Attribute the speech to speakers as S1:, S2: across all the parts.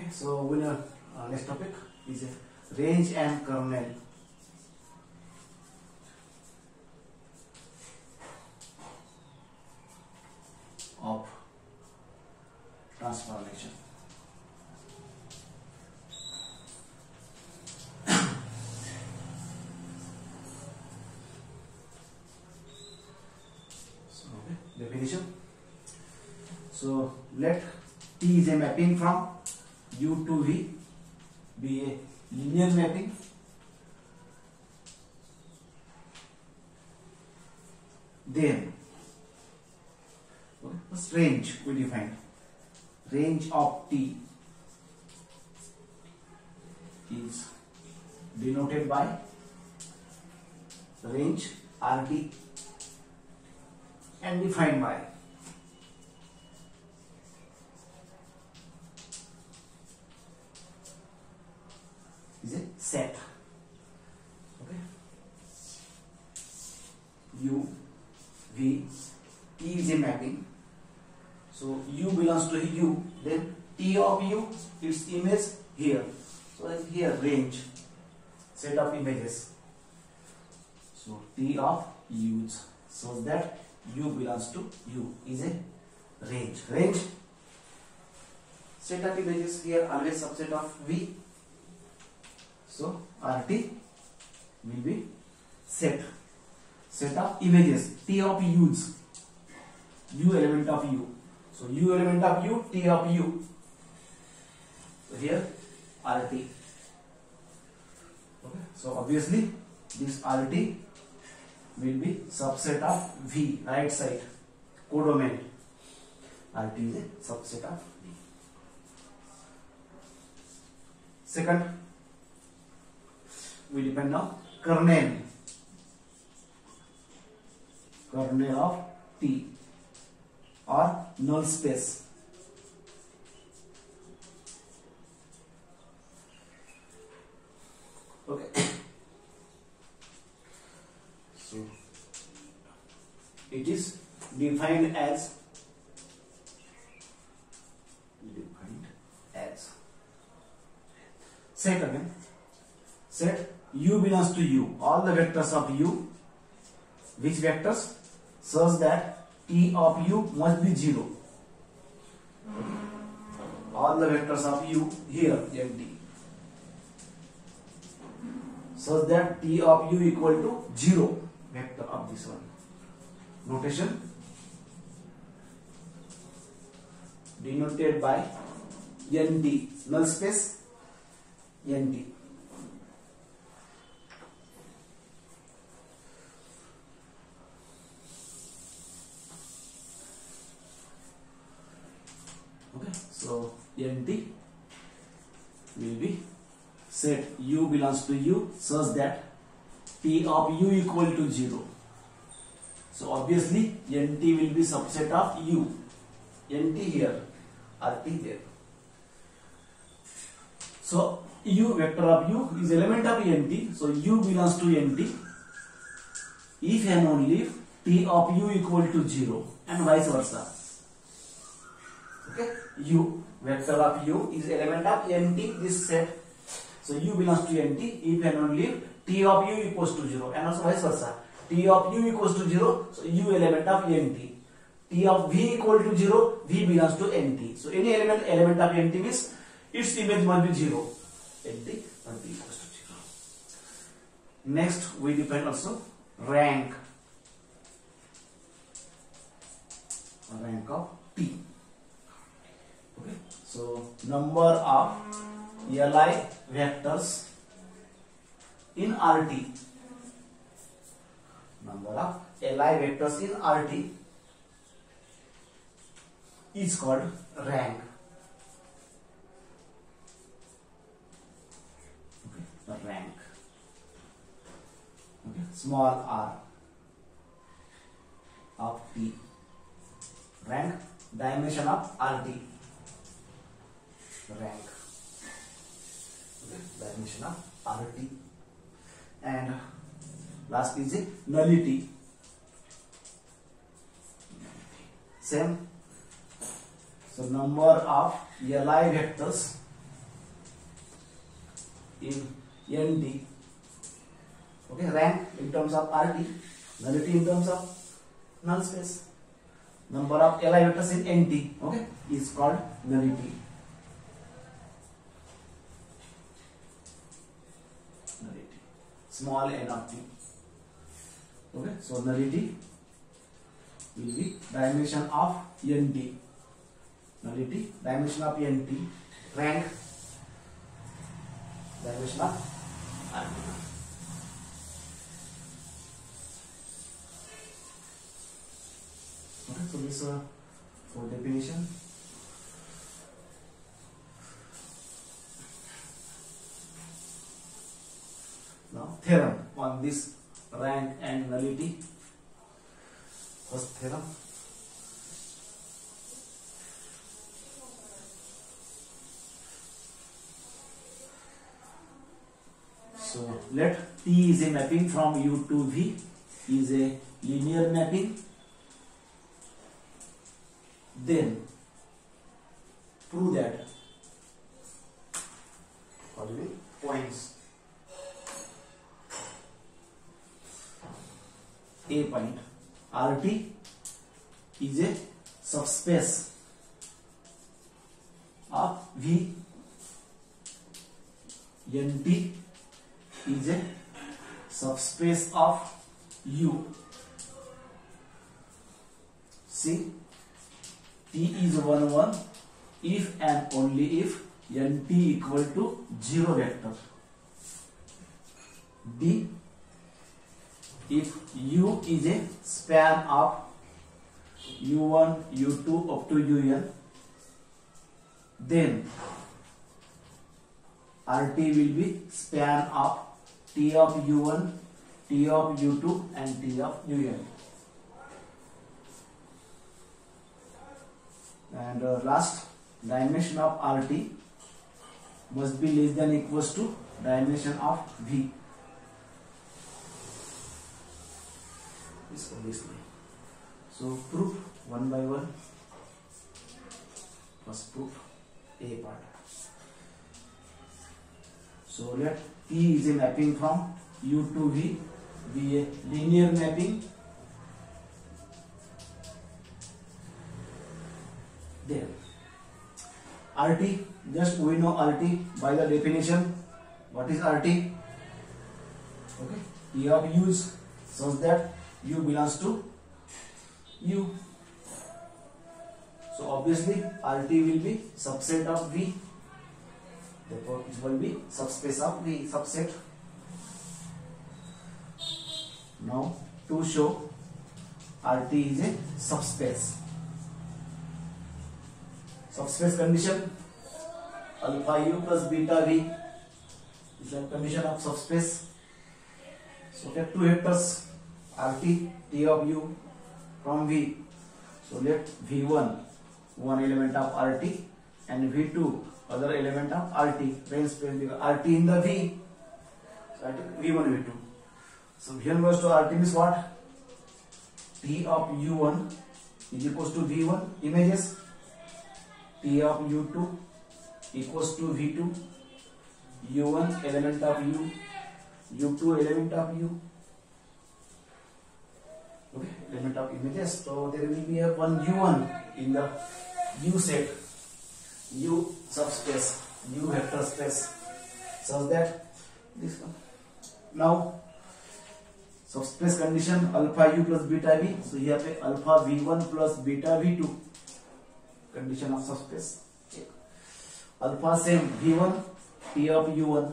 S1: Okay, so we know next topic is range and kernel of transformation. So definition. So let T is a mapping from U to V be a linear mapping then first range we define range of T is denoted by range RT and defined by is a set. Okay, U V T is a mapping, so U belongs to U, then T of U its image here, so here range set of images, so T of U's, so that U belongs to U is a range set of images, here always subset of V. So RT will be set of images T of U's, U element of U. So U element of U, T of U. So here RT. Okay. So obviously this RT will be subset of V, right side codomain. RT is a subset of V. Second, we depend on kernel of T or null space. Okay, so it is defined as set again. Set U belongs to U, all the vectors of U, which vectors, such that T of U must be 0. All the vectors of U here empty, such that T of U equal to 0 vector of this one. Notation denoted by NT, null space NT. Okay, so NT will be set U belongs to U such that T of U equal to 0. So obviously NT will be subset of U. NT here, RT there. So U vector of U is element of NT. So U belongs to NT if and only if T of U equal to 0 and vice versa. Okay, U vector of U is element of NT, this set. So U belongs to NT if and only if T of U equals to 0 and also vice versa. T of U equals to 0, so U element of NT. T of V equal to 0, V belongs to NT. So any element of NT means its image must be 0. NT must be equals to 0. Next we define also rank of T. Okay, so number of Li vectors in RT. Number of Li vectors in RT is called rank. Okay, rank. Okay, small r of T. Rank, dimension of RT. Rank. Okay, dimension of RT. And last is a nullity. Same. So number of Li vectors in NT. Okay, rank in terms of RT, nullity in terms of null space. Number of Li vectors in NT, okay, is called nullity. Nullity, small n of t. Okay, so nullity will be dimension of NT. Nullity, dimension of NT. Rank, dimension of RT. Okay, so this for definition. Now theorem on this rank and nullity. First theorem. So let T is a mapping from U to V, is a linear mapping. Then prove that following points. A point RT is a subspace of V. NT is a subspace of U. See, T is 1 1 if and only if NT equal to 0 vector. B, if U is a span of U1, U2 up to UN, then RT will be span of T of U1, T of U2 and T of UN. And last, dimension of RT must be less than equals to dimension of V. This way. So proof one by one. First proof, A part. So let T is a mapping from U to V, be a linear mapping. There. RT, just we know RT by the definition. What is RT? Okay, T of U is such that U belongs to U. So obviously RT will be subset of V. Therefore it will be subspace of V, subset. Now to show RT is a subspace. Subspace condition, alpha U plus beta V is a condition of subspace. So take two vectors RT, T of U from V. So let V1 one element of RT and V2 other element of RT. Range space because RT in the V. So V1 V2. So V1 goes to RT means what? T of U1 is equals to V1 images. T of U2 equals to V2, U1 element of U, U2 element of U. Okay, element of images. So there will be a one U1 in the U set, U subspace, U vector space, such that this one. Now subspace condition alpha U plus beta V. So here पे alpha V1 plus beta V2. Condition of subspace. Alpha same V1 T of U1,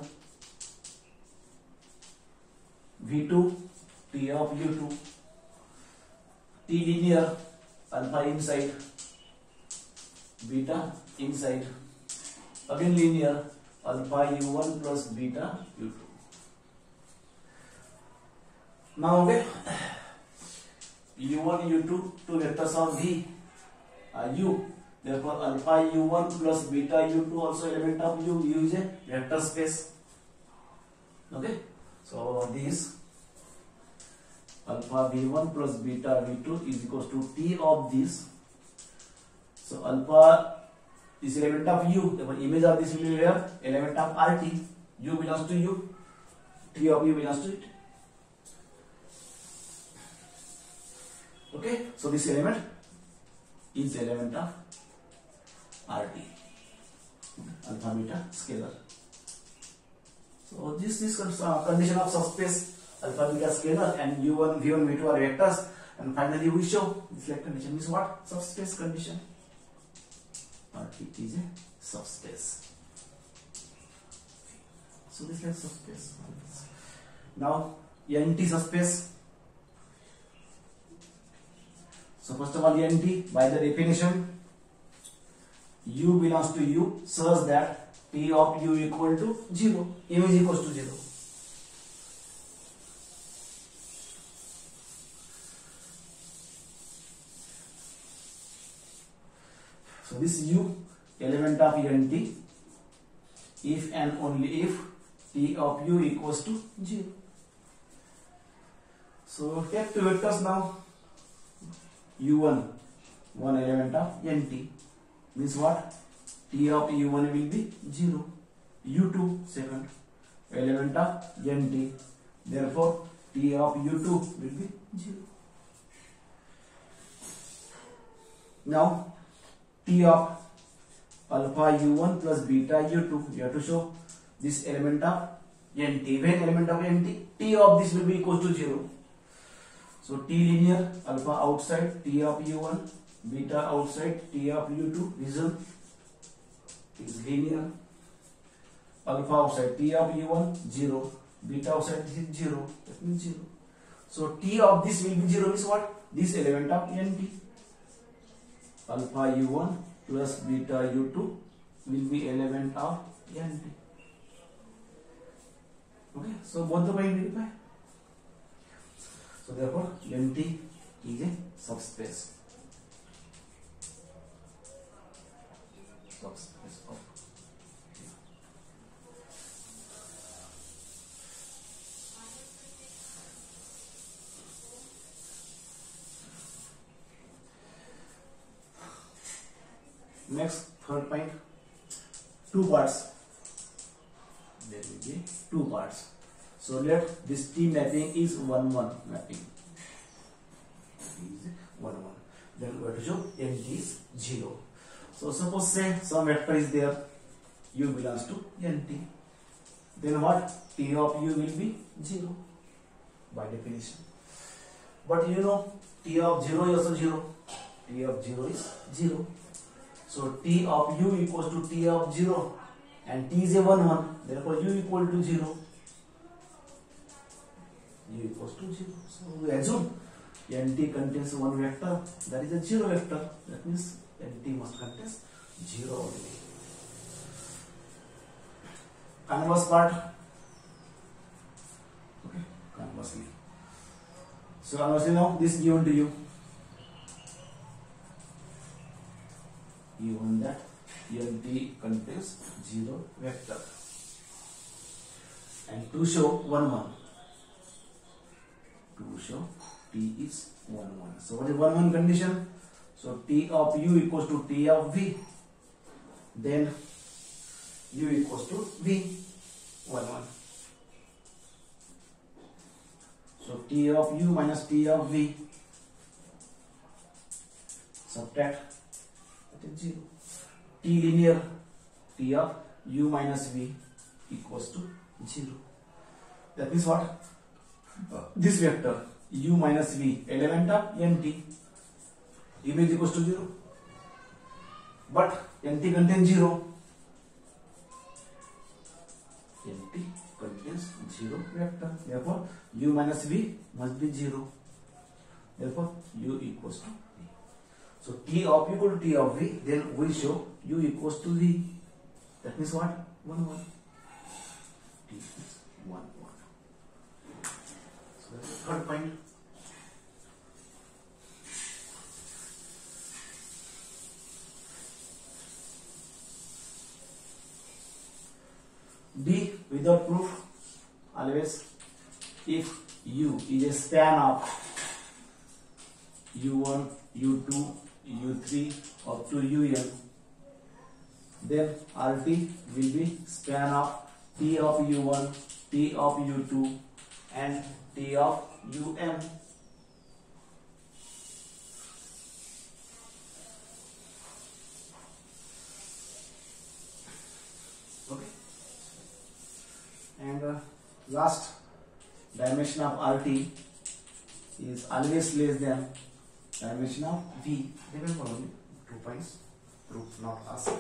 S1: V2 T of U2, T linear alpha inside, beta inside, again linear alpha U1 plus beta U2. Now okay, U1 U2 two vectors of V U. Therefore, alpha U1 plus beta U2 also element of U. U is a vector space. Okay. So this alpha V1 plus beta V2 is equals to T of this. So alpha is element of U. Therefore, image of this will be where? Element of RT. u belongs to u, t of u belongs to it. Okay, so this element is element of RT, alpha beta scalar. So this is condition of subspace alpha beta scalar, and u1, v1, v2 are vectors, and finally we show this like condition is what? Subspace condition. RT is a subspace. So this is like subspace. Now NT subspace. So first of all, NT, by the definition, u belongs to u such that t of u equal to 0, u is equals to 0. So this u element of NT if and only if t of u equals to 0. So take two vectors now. u1, one element of NT, means what? T of u1 will be 0. u2, second element of NT, therefore T of u2 will be 0. Now T of alpha u1 plus beta u2, you have to show this element of NT. When element of NT, T of this will be equal to 0. So T linear, alpha outside, T of u1, beta outside, T of u2, result is linear. Alpha outside, T of u1 0, beta outside this is 0, that means 0. So T of this will be 0 is what? This element of NT. Alpha u1 plus beta u2 will be element of NT. Okay, so both the way verify. So therefore NT is a subspace. Subspace of next, third point, two parts. There will be two parts. So let this T mapping is 1-1 mapping. Is 1-1. Then we have to show NT is 0. So suppose say some vector is there, u belongs to NT. Then what? T of u will be 0 by definition. But you know T of 0 is also 0. T of 0 is 0. So T of u equals to T of 0, and T is a 1-1. Therefore u equal to 0. U equals to 0. So we assume NT contains one vector, that is a 0 vector. That means NT must contain 0 only. Converse part. Okay, conversely. So conversely now this given to you. Given that NT contains 0 vector. And to show 1-1. To show T is 1-1. So what is 1-1 condition? So T of u equals to T of v. Then u equals to v. 1-1. So T of u minus T of v. Subtract. That is 0. T linear. T of u minus v equals to 0. That means what? This vector u minus v, element of NT, image equals to 0, but NT contains 0. NT contains 0 vector, therefore u minus v must be 0. Therefore u equals to v. So T of equal to T of v, then we show u equals to v. That means what? 1-1. T is 1-1. So that's the third point. D, without proof, always if u is a span of u1, u2, u3 up to un, then RT will be span of T of U1, T of U2 and T of UM. Okay. And last dimension of RT is always less than dimension of V. Remember only 2 points, proof not asked.